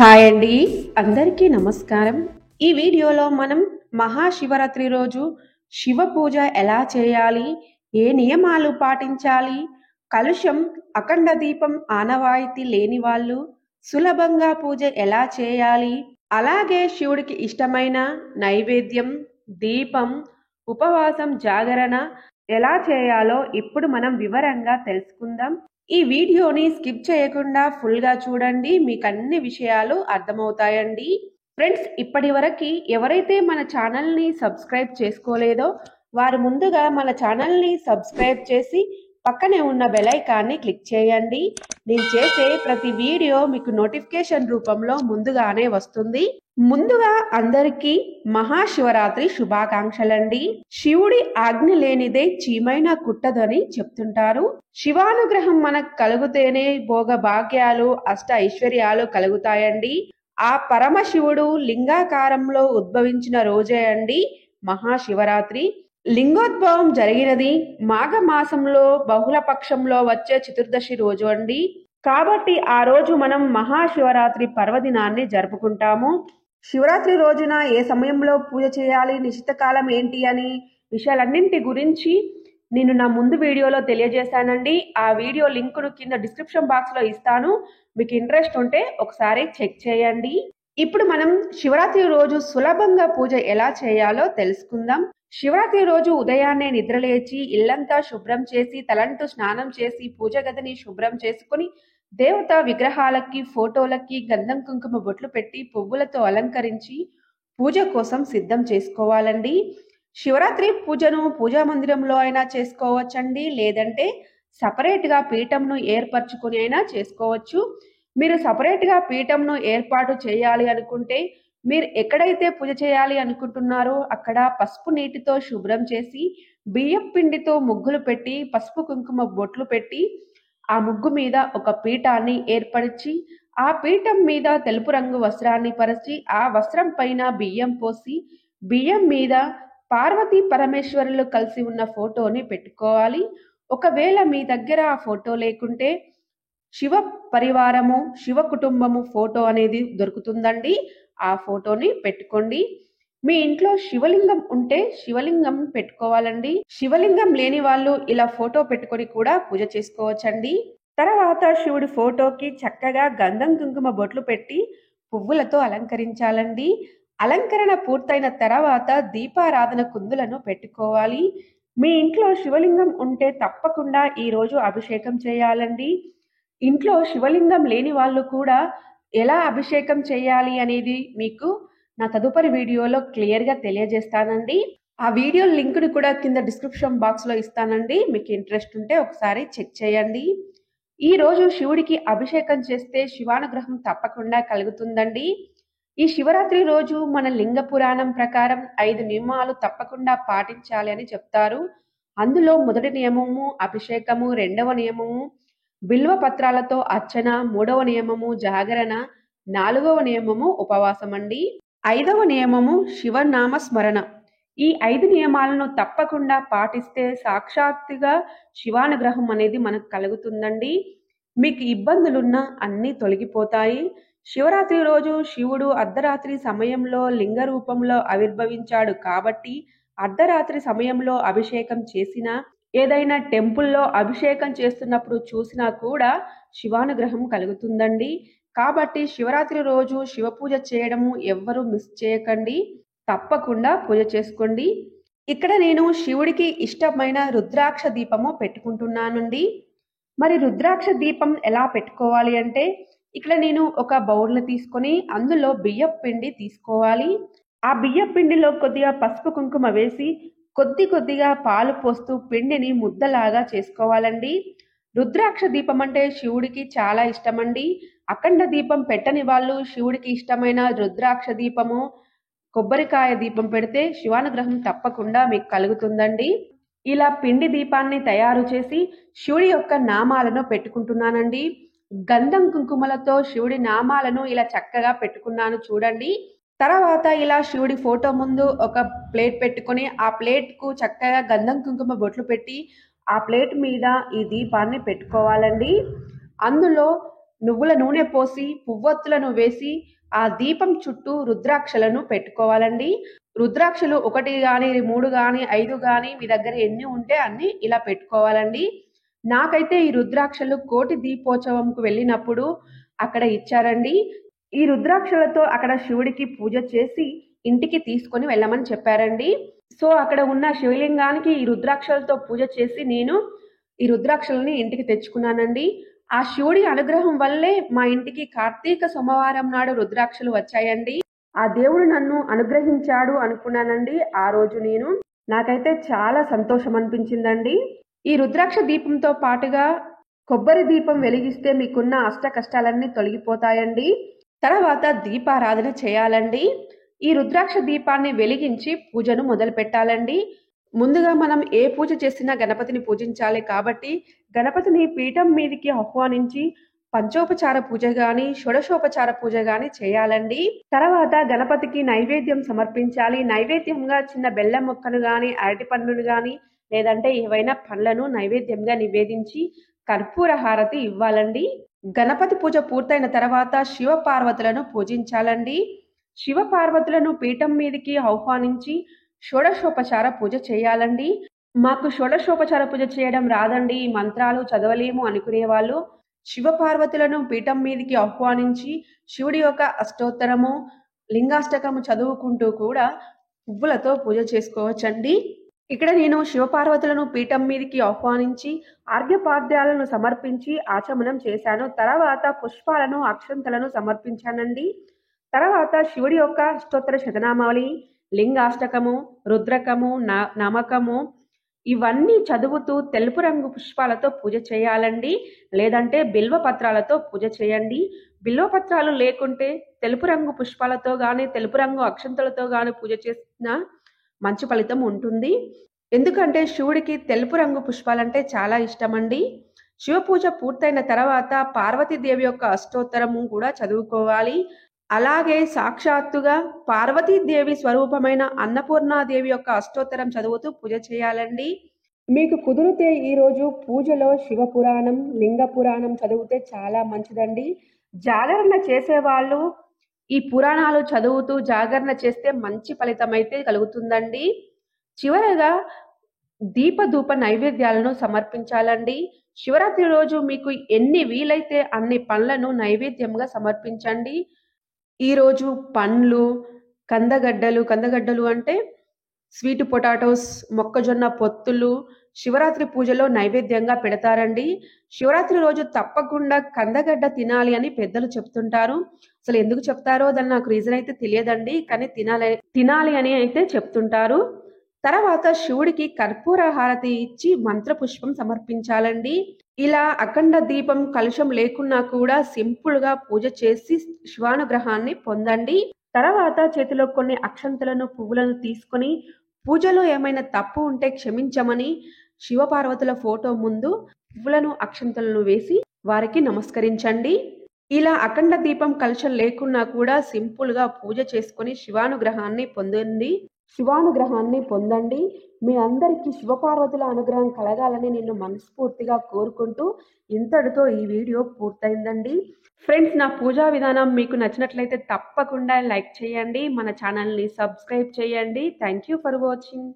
Hi అండి, అందరికీ నమస్కారం. ఈ వీడియోలో మనం మహాశివరాత్రి రోజు శివ పూజ ఎలా చేయాలి, ఏ నియమాలు పాటించాలి, కలుషం అఖండ దీపం ఆనవాయితీ లేని వాళ్ళు సులభంగా పూజ ఎలా చేయాలి, అలాగే శివుడికి ఇష్టమైన నైవేద్యం, దీపం, ఉపవాసం, జాగరణ ఎలా చేయాలో ఇప్పుడు మనం వివరంగా తెలుసుకుందాం. ఈ వీడియోని స్కిప్ చేయకుండా ఫుల్గా చూడండి, మీకు అన్ని విషయాలు అర్థమవుతాయండి. ఫ్రెండ్స్, ఇప్పటి వరకు ఎవరైతే మన ఛానల్ని సబ్స్క్రైబ్ చేసుకోలేదో వారు ముందుగా మన ఛానల్ని సబ్స్క్రైబ్ చేసి పక్కనే ఉన్న బెల్ ఐకాన్ని క్లిక్ చేయండి. నేను చేసే ప్రతి వీడియో మీకు నోటిఫికేషన్ రూపంలో ముందుగానే వస్తుంది. ముందుగా అందరికీ మహాశివరాత్రి శుభాకాంక్షలండి. శివుడి ఆజ్ఞ లేనిదే చీమైనా కుట్టదని చెప్తుంటారు. శివానుగ్రహం మనకు కలిగితేనే భోగ భాగ్యాలు, అష్ట ఐశ్వర్యాలు కలుగుతాయండి. ఆ పరమశివుడు లింగాకారంలో ఉద్భవించిన రోజే అండి మహాశివరాత్రి. లింగోద్భవం జరిగినది మాఘమాసంలో బహుళ పక్షంలో వచ్చే చతుర్దశి రోజు అండి. కాబట్టి ఆ రోజు మనం మహాశివరాత్రి పర్వదినాన్ని జరుపుకుంటాము. శివరాత్రి రోజున ఏ సమయంలో పూజ చేయాలి, నిశ్చిత కాలం ఏంటి అని విషయాలన్నింటి గురించి నేను నా ముందు వీడియోలో తెలియజేశానండి. ఆ వీడియో లింకును కింద డిస్క్రిప్షన్ బాక్స్లో ఇస్తాను. మీకు ఇంట్రెస్ట్ ఉంటే ఒకసారి చెక్ చేయండి. ఇప్పుడు మనం శివరాత్రి రోజు సులభంగా పూజ ఎలా చేయాలో తెలుసుకుందాం. శివరాత్రి రోజు ఉదయాన్నే నిద్రలేచి ఇల్లంతా శుభ్రం చేసి తలంటూ స్నానం చేసి పూజ గదిని శుభ్రం చేసుకుని దేవతా విగ్రహాలకి, ఫోటోలకి గంధం కుంకుమ బొట్లు పెట్టి పువ్వులతో అలంకరించి పూజ కోసం సిద్ధం చేసుకోవాలండి. శివరాత్రి పూజను పూజా మందిరంలో అయినా చేసుకోవచ్చండి, లేదంటే సపరేట్గా పీఠంను ఏర్పరచుకుని అయినా చేసుకోవచ్చు. మీరు సపరేట్గా పీఠంను ఏర్పాటు చేయాలి అనుకుంటే మీరు ఎక్కడైతే పూజ చేయాలి అనుకుంటున్నారో అక్కడ పసుపు నీటితో శుభ్రం చేసి బియ్యం పిండితో ముగ్గులు పెట్టి పసుపు కుంకుమ బొట్లు పెట్టి ఆ ముగ్గు మీద ఒక పీఠాన్ని ఏర్పరిచి ఆ పీఠం మీద తెలుపు రంగు వస్త్రాన్ని పరిచి ఆ వస్త్రం పైన బియ్యం పోసి బియ్యం మీద పార్వతీ పరమేశ్వరులు కలిసి ఉన్న ఫోటోని పెట్టుకోవాలి. ఒకవేళ మీ దగ్గర ఆ ఫోటో లేకుంటే శివ పరివారము, శివ కుటుంబము ఫోటో అనేది దొరుకుతుందండి. ఆ ఫోటోని పెట్టుకోండి. మీ ఇంట్లో శివలింగం ఉంటే శివలింగం పెట్టుకోవాలండి. శివలింగం లేని వాళ్ళు ఇలా ఫోటో పెట్టుకొని కూడా పూజ చేసుకోవచ్చండి. తర్వాత శివుడి ఫోటోకి చక్కగా గంధం కుంకుమ బొట్లు పెట్టి పువ్వులతో అలంకరించాలండి. అలంకరణ పూర్తయిన తర్వాత దీపారాధన కుందులను పెట్టుకోవాలి. మీ ఇంట్లో శివలింగం ఉంటే తప్పకుండా ఈరోజు అభిషేకం చేయాలండి. ఇంట్లో శివలింగం లేని వాళ్ళు కూడా ఎలా అభిషేకం చేయాలి అనేది మీకు నా తదుపరి వీడియోలో క్లియర్గా తెలియజేస్తానండి. ఆ వీడియో లింక్ను కూడా కింద డిస్క్రిప్షన్ బాక్స్లో ఇస్తానండి. మీకు ఇంట్రెస్ట్ ఉంటే ఒకసారి చెక్ చేయండి. ఈ రోజు శివుడికి అభిషేకం చేస్తే శివానుగ్రహం తప్పకుండా కలుగుతుందండి. ఈ శివరాత్రి రోజు మన లింగ పురాణం ప్రకారం 5 నియమాలు తప్పకుండా పాటించాలి అని చెప్తారు. అందులో మొదటి నియమము అభిషేకము, రెండవ నియమము బిల్వ పత్రాలతో అర్చన, మూడవ నియమము జాగరణ, నాలుగవ నియమము ఉపవాసం అండి. 5వ నియమము శివనామ స్మరణ. ఈ 5 నియమాలను తప్పకుండా పాటిస్తే సాక్షాత్తుగా శివానుగ్రహం అనేది మనకు కలుగుతుందండి. మీకు ఇబ్బందులున్నా అన్నీ తొలగిపోతాయి. శివరాత్రి రోజు శివుడు అర్ధరాత్రి సమయంలో లింగ రూపంలో ఆవిర్భవించాడు కాబట్టి అర్ధరాత్రి సమయంలో అభిషేకం చేసినా ఏదైనా టెంపుల్లో అభిషేకం చేస్తున్నప్పుడు చూసినా కూడా శివానుగ్రహం కలుగుతుందండి. కాబట్టి శివరాత్రి రోజు శివ పూజ చేయడము ఎవ్వరూ మిస్ చేయకండి. తప్పకుండా పూజ చేసుకోండి. ఇక్కడ నేను శివుడికి ఇష్టమైన రుద్రాక్ష దీపము పెట్టుకుంటున్నానండి. మరి రుద్రాక్ష దీపం ఎలా పెట్టుకోవాలి అంటే ఇక్కడ నేను ఒక బౌల్ని తీసుకొని అందులో బియ్యం పిండి తీసుకోవాలి. ఆ బియ్యం పిండిలో కొద్దిగా పసుపు కుంకుమ వేసి కొద్దిగా పాలు పోస్తూ పిండిని ముద్దలాగా చేసుకోవాలండి. రుద్రాక్ష దీపం అంటే శివుడికి చాలా ఇష్టమండి. అఖండ దీపం పెట్టని వాళ్ళు శివుడికి ఇష్టమైన రుద్రాక్ష దీపము, కొబ్బరికాయ దీపం పెడితే శివానుగ్రహం తప్పకుండా మీకు కలుగుతుందండి. ఇలా పిండి దీపాన్ని తయారు చేసి శివుడి యొక్క నామాలను పెట్టుకుంటున్నానండి. గంధం కుంకుమలతో శివుడి నామాలను ఇలా చక్కగా పెట్టుకున్నాను చూడండి. తర్వాత ఇలా శివుడి ఫోటో ముందు ఒక ప్లేట్ పెట్టుకొని ఆ ప్లేట్కు చక్కగా గంధం కుంకుమ బొట్లు పెట్టి ఆ ప్లేట్ మీద ఈ దీపాన్ని పెట్టుకోవాలండి. అందులో నువ్వుల నూనె పోసి పువ్వొత్తులను వేసి ఆ దీపం చుట్టూ రుద్రాక్షలను పెట్టుకోవాలండి. రుద్రాక్షలు 1 గాని, 3 గాని, 5 గాని మీ దగ్గర ఎన్ని ఉంటే అన్ని ఇలా పెట్టుకోవాలండి. నాకైతే ఈ రుద్రాక్షలు కోటి దీపోత్సవంకు వెళ్ళినప్పుడు అక్కడ ఇచ్చారండి. ఈ రుద్రాక్షలతో అక్కడ శివుడికి పూజ చేసి ఇంటికి తీసుకొని వెళ్ళమని చెప్పారండి. సో అక్కడ ఉన్న శివలింగానికి ఈ రుద్రాక్షలతో పూజ చేసి నేను ఈ రుద్రాక్షలని ఇంటికి తెచ్చుకున్నానండి. ఆ శివుడి అనుగ్రహం వల్లే మా ఇంటికి కార్తీక సోమవారం నాడు రుద్రాక్షలు వచ్చాయండి. ఆ దేవుడు నన్ను అనుగ్రహించాడు అనుకున్నానండి ఆ రోజు నేను. నాకైతే చాలా సంతోషం అనిపించిందండి. ఈ రుద్రాక్ష దీపంతో పాటుగా కొబ్బరి దీపం వెలిగిస్తే మీకున్న అష్ట కష్టాలన్నీ తొలగిపోతాయండి. తర్వాత దీపారాధన చేయాలండి. ఈ రుద్రాక్ష దీపాన్ని వెలిగించి పూజను మొదలు పెట్టాలండి. ముందుగా మనం ఏ పూజ చేసినా గణపతిని పూజించాలి కాబట్టి గణపతిని పీఠం మీదికి ఆహ్వానించి పంచోపచార పూజ గాని షోడశోపచార పూజ గాని చేయాలండి. తర్వాత గణపతికి నైవేద్యం సమర్పించాలి. నైవేద్యంగా చిన్న బెల్లం ముక్కను గాని అరటి పండును గాని లేదంటే ఏవైనా పండ్లను నైవేద్యంగా నివేదించి కర్పూర హారతి ఇవ్వాలండి. గణపతి పూజ పూర్తయిన తర్వాత శివ పార్వతులను పూజించాలండి. శివ పార్వతులను పీఠం మీదికి ఆహ్వానించి షోడశోపచార పూజ చేయాలండి. మాకు షోడశోపచార పూజ చేయడం రాదండి, ఈ మంత్రాలు చదవలేము అనుకునే వాళ్ళు శివ పార్వతులను పీఠం మీదికి ఆహ్వానించి శివుడి యొక్క అష్టోత్తరము లింగాష్టకము చదువుకుంటూ కూడా పువ్వులతో పూజ చేసుకోవచ్చండి. ఇక్కడ నేను శివపార్వతులను పీఠం మీదికి ఆహ్వానించి ఆర్ఘ్యపాద్యాలను సమర్పించి ఆచమనం చేశాను. తర్వాత పుష్పాలను అక్షంతలను సమర్పించానండి. తర్వాత శివుడి యొక్క అష్టోత్తర శతనామావళి లింగాష్టకము రుద్రకము నమకము ఇవన్నీ చదువుతూ తెలుపు రంగు పుష్పాలతో పూజ చేయాలండి. లేదంటే బిల్వ పత్రాలతో పూజ చేయండి. బిల్వ పత్రాలు లేకుంటే తెలుపు రంగు పుష్పాలతో కానీ తెలుపు రంగు అక్షంతలతో కానీ పూజ చేసిన మంచి ఫలితం ఉంటుంది. ఎందుకంటే శివుడికి తెలుపు రంగు పుష్పాలంటే చాలా ఇష్టమండి. శివ పూజ పూర్తయిన తర్వాత పార్వతీదేవి యొక్క అష్టోత్తరము కూడా చదువుకోవాలి. అలాగే సాక్షాత్తుగా పార్వతీదేవి స్వరూపమైన అన్నపూర్ణాదేవి యొక్క అష్టోత్తరం చదువుతూ పూజ చేయాలండి. మీకు కుదిరితే ఈరోజు పూజలో శివ పురాణం లింగ పురాణం చదివితే చాలా మంచిదండి. జాగరణ చేసేవాళ్ళు ఈ పురాణాలు చదువుతూ జాగరణ చేస్తే మంచి ఫలితం అయితే కలుగుతుందండి. చివరగా దీపధూప నైవేద్యాలను సమర్పించాలండి. శివరాత్రి రోజు మీకు ఎన్ని వీలైతే అన్ని పండ్లను నైవేద్యంగా సమర్పించండి. ఈరోజు పండ్లు కందగడ్డలు అంటే స్వీట్ పొటాటోస్ మొక్కజొన్న పొత్తులు శివరాత్రి పూజలో నైవేద్యంగా పెడతారండి. శివరాత్రి రోజు తప్పకుండా కందగడ్డ తినాలి అని పెద్దలు చెప్తుంటారు. అసలు ఎందుకు చెప్తారో దాని నాకు రీజన్ అయితే తెలియదండి, కానీ తినాలి అని అయితే చెప్తుంటారు. తర్వాత శివుడికి కర్పూర హారతి ఇచ్చి మంత్రపుష్పం సమర్పించాలండి. ఇలా అఖండ దీపం కలుషం లేకున్నా కూడా సింపుల్ గా పూజ చేసి శివానుగ్రహాన్ని పొందండి. తర్వాత చేతిలో కొన్ని అక్షంతలను పువ్వులను తీసుకొని పూజలో ఏమైనా తప్పు ఉంటే క్షమించమని శివపార్వతుల ఫోటో ముందు పువ్వులను అక్షంతలను వేసి వారికి నమస్కరించండి. ఇలా అఖండ దీపం కలుషం లేకున్నా కూడా సింపుల్ గా పూజ చేసుకొని శివానుగ్రహాన్ని పొందండి. మీ అందరికీ శివపార్వతుల అనుగ్రహం కలగాలని నేను మనస్ఫూర్తిగా కోరుకుంటూ ఇంతటితో ఈ వీడియో పూర్తయిందండి. ఫ్రెండ్స్, నా పూజా విధానం మీకు నచ్చినట్లయితే తప్పకుండా లైక్ చేయండి, మన ఛానల్ని సబ్స్క్రైబ్ చేయండి. Thank you for watching.